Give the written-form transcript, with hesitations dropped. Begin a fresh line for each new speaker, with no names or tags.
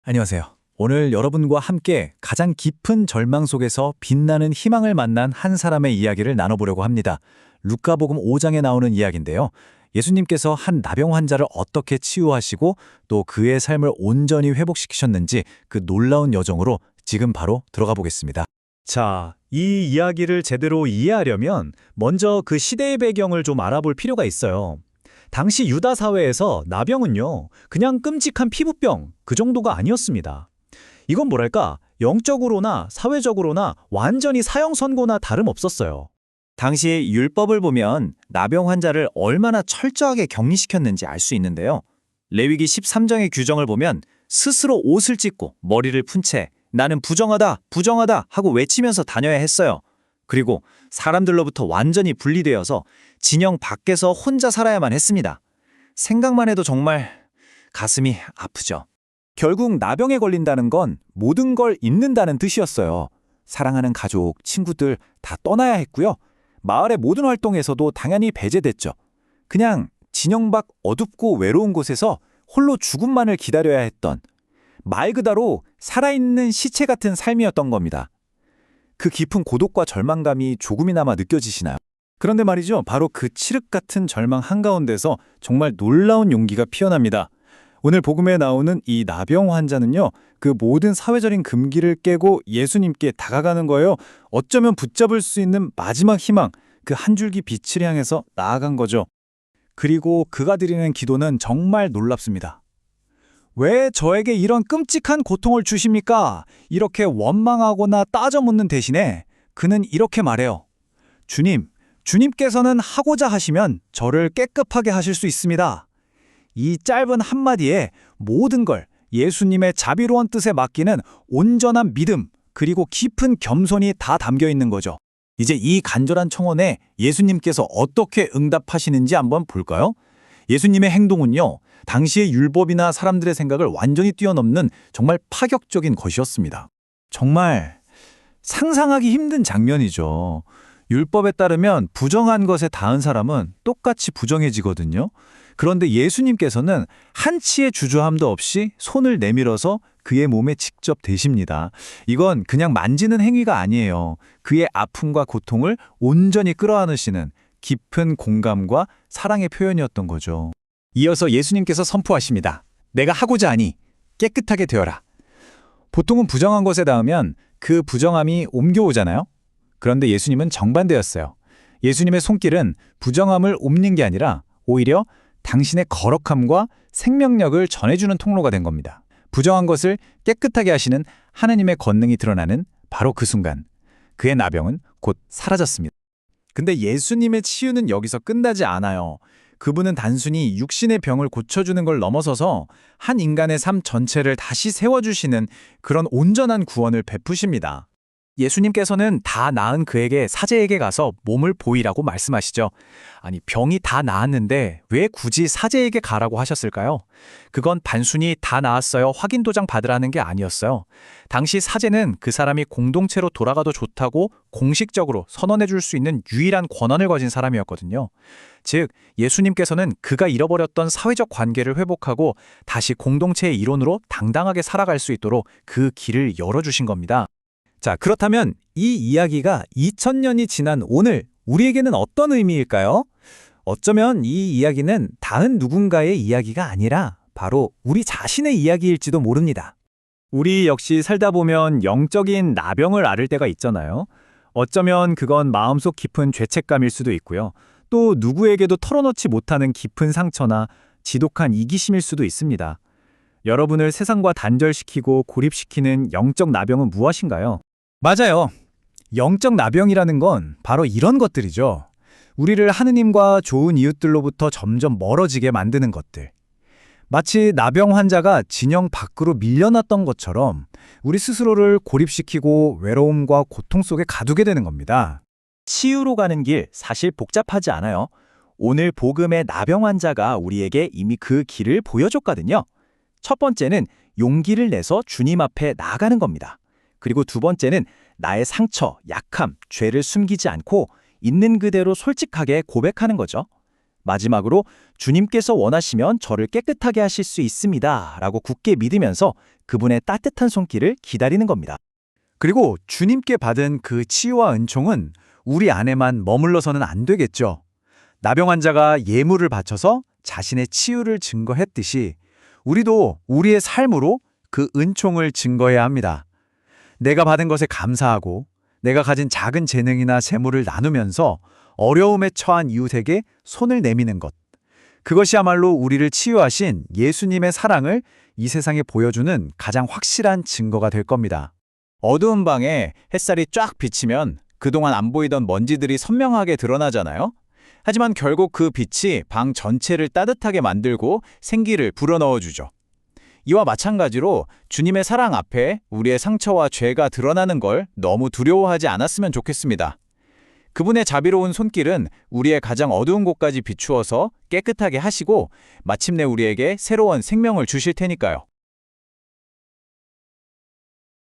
안녕하세요. 오늘 여러분과 함께 가장 깊은 절망 속에서 빛나는 희망을 만난 한 사람의 이야기를 나눠보려고 합니다. 루카복음 5장에 나오는 이야기인데요. 예수님께서 한 나병 환자를 어떻게 치유하시고 또 그의 삶을 온전히 회복시키셨는지 그 놀라운 여정으로 지금 바로 들어가 보겠습니다.
자, 이 이야기를 제대로 이해하려면 먼저 그 시대의 배경을 좀 알아볼 필요가 있어요. 당시 유다 사회에서 나병은요, 그냥 끔찍한 피부병, 그 정도가 아니었습니다. 이건 뭐랄까, 영적으로나 사회적으로나 완전히 사형 선고나 다름없었어요.
당시의 율법을 보면 나병 환자를 얼마나 철저하게 격리시켰는지 알 수 있는데요. 레위기 13장의 규정을 보면 스스로 옷을 찢고 머리를 푼 채 나는 부정하다, 부정하다 하고 외치면서 다녀야 했어요. 그리고 사람들로부터 완전히 분리되어서 진영 밖에서 혼자 살아야만 했습니다. 생각만 해도 정말 가슴이 아프죠.
결국 나병에 걸린다는 건 모든 걸 잃는다는 뜻이었어요. 사랑하는 가족, 친구들 다 떠나야 했고요. 마을의 모든 활동에서도 당연히 배제됐죠. 그냥 진영 밖 어둡고 외로운 곳에서 홀로 죽음만을 기다려야 했던 말 그대로 살아있는 시체 같은 삶이었던 겁니다. 그 깊은 고독과 절망감이 조금이나마 느껴지시나요? 그런데 말이죠. 바로 그 칠흑 같은 절망 한가운데서 정말 놀라운 용기가 피어납니다. 오늘 복음에 나오는 이 나병 환자는요. 그 모든 사회적인 금기를 깨고 예수님께 다가가는 거예요. 어쩌면 붙잡을 수 있는 마지막 희망, 그 한 줄기 빛을 향해서 나아간 거죠. 그리고 그가 드리는 기도는 정말 놀랍습니다. 왜 저에게 이런 끔찍한 고통을 주십니까? 이렇게 원망하거나 따져 묻는 대신에 그는 이렇게 말해요. 주님께서는 하고자 하시면 저를 깨끗하게 하실 수 있습니다. 이 짧은 한마디에 모든 걸 예수님의 자비로운 뜻에 맡기는 온전한 믿음 그리고 깊은 겸손이 다 담겨 있는 거죠. 이제 이 간절한 청원에 예수님께서 어떻게 응답하시는지 한번 볼까요? 예수님의 행동은요. 당시의 율법이나 사람들의 생각을 완전히 뛰어넘는 정말 파격적인 것이었습니다. 정말 상상하기 힘든 장면이죠. 율법에 따르면 부정한 것에 닿은 사람은 똑같이 부정해지거든요. 그런데 예수님께서는 한치의 주저함도 없이 손을 내밀어서 그의 몸에 직접 대십니다. 이건 그냥 만지는 행위가 아니에요. 그의 아픔과 고통을 온전히 끌어안으시는 깊은 공감과 사랑의 표현이었던 거죠. 이어서 예수님께서 선포하십니다. 내가 하고자 하니 깨끗하게 되어라. 보통은 부정한 것에 닿으면 그 부정함이 옮겨오잖아요. 그런데 예수님은 정반대였어요. 예수님의 손길은 부정함을 옮는 게 아니라 오히려 당신의 거룩함과 생명력을 전해주는 통로가 된 겁니다. 부정한 것을 깨끗하게 하시는 하나님의 권능이 드러나는 바로 그 순간 그의 나병은 곧 사라졌습니다. 근데 예수님의 치유는 여기서 끝나지 않아요. 그분은 단순히 육신의 병을 고쳐주는 걸 넘어서서 한 인간의 삶 전체를 다시 세워주시는 그런 온전한 구원을 베푸십니다. 예수님께서는 다 나은 그에게 사제에게 가서 몸을 보이라고 말씀하시죠. 아니, 병이 다 나았는데 왜 굳이 사제에게 가라고 하셨을까요? 그건 단순히 다 나았어요 확인 도장 받으라는 게 아니었어요. 당시 사제는 그 사람이 공동체로 돌아가도 좋다고 공식적으로 선언해 줄 수 있는 유일한 권한을 가진 사람이었거든요. 즉, 예수님께서는 그가 잃어버렸던 사회적 관계를 회복하고 다시 공동체의 일원으로 당당하게 살아갈 수 있도록 그 길을 열어주신 겁니다. 자, 그렇다면 이 이야기가 2000년이 지난 오늘 우리에게는 어떤 의미일까요? 어쩌면 이 이야기는 다른 누군가의 이야기가 아니라 바로 우리 자신의 이야기일지도 모릅니다.
우리 역시 살다 보면 영적인 나병을 앓을 때가 있잖아요. 어쩌면 그건 마음속 깊은 죄책감일 수도 있고요. 또 누구에게도 털어놓지 못하는 깊은 상처나 지독한 이기심일 수도 있습니다. 여러분을 세상과 단절시키고 고립시키는 영적 나병은 무엇인가요?
맞아요. 영적 나병이라는 건 바로 이런 것들이죠. 우리를 하느님과 좋은 이웃들로부터 점점 멀어지게 만드는 것들. 마치 나병 환자가 진영 밖으로 밀려났던 것처럼 우리 스스로를 고립시키고 외로움과 고통 속에 가두게 되는 겁니다.
치유로 가는 길 사실 복잡하지 않아요. 오늘 복음의 나병 환자가 우리에게 이미 그 길을 보여줬거든요. 첫 번째는 용기를 내서 주님 앞에 나아가는 겁니다. 그리고 두 번째는 나의 상처, 약함, 죄를 숨기지 않고 있는 그대로 솔직하게 고백하는 거죠.
마지막으로 주님께서 원하시면 저를 깨끗하게 하실 수 있습니다. 라고 굳게 믿으면서 그분의 따뜻한 손길을 기다리는 겁니다.
그리고 주님께 받은 그 치유와 은총은 우리 안에만 머물러서는 안 되겠죠. 나병 환자가 예물을 바쳐서 자신의 치유를 증거했듯이 우리도 우리의 삶으로 그 은총을 증거해야 합니다. 내가 받은 것에 감사하고 내가 가진 작은 재능이나 재물을 나누면서 어려움에 처한 이웃에게 손을 내미는 것. 그것이야말로 우리를 치유하신 예수님의 사랑을 이 세상에 보여주는 가장 확실한 증거가 될 겁니다.
어두운 방에 햇살이 쫙 비치면 그동안 안 보이던 먼지들이 선명하게 드러나잖아요? 하지만 결국 그 빛이 방 전체를 따뜻하게 만들고 생기를 불어넣어주죠. 이와 마찬가지로 주님의 사랑 앞에 우리의 상처와 죄가 드러나는 걸 너무 두려워하지 않았으면 좋겠습니다. 그분의 자비로운 손길은 우리의 가장 어두운 곳까지 비추어서 깨끗하게 하시고 마침내 우리에게 새로운 생명을 주실 테니까요.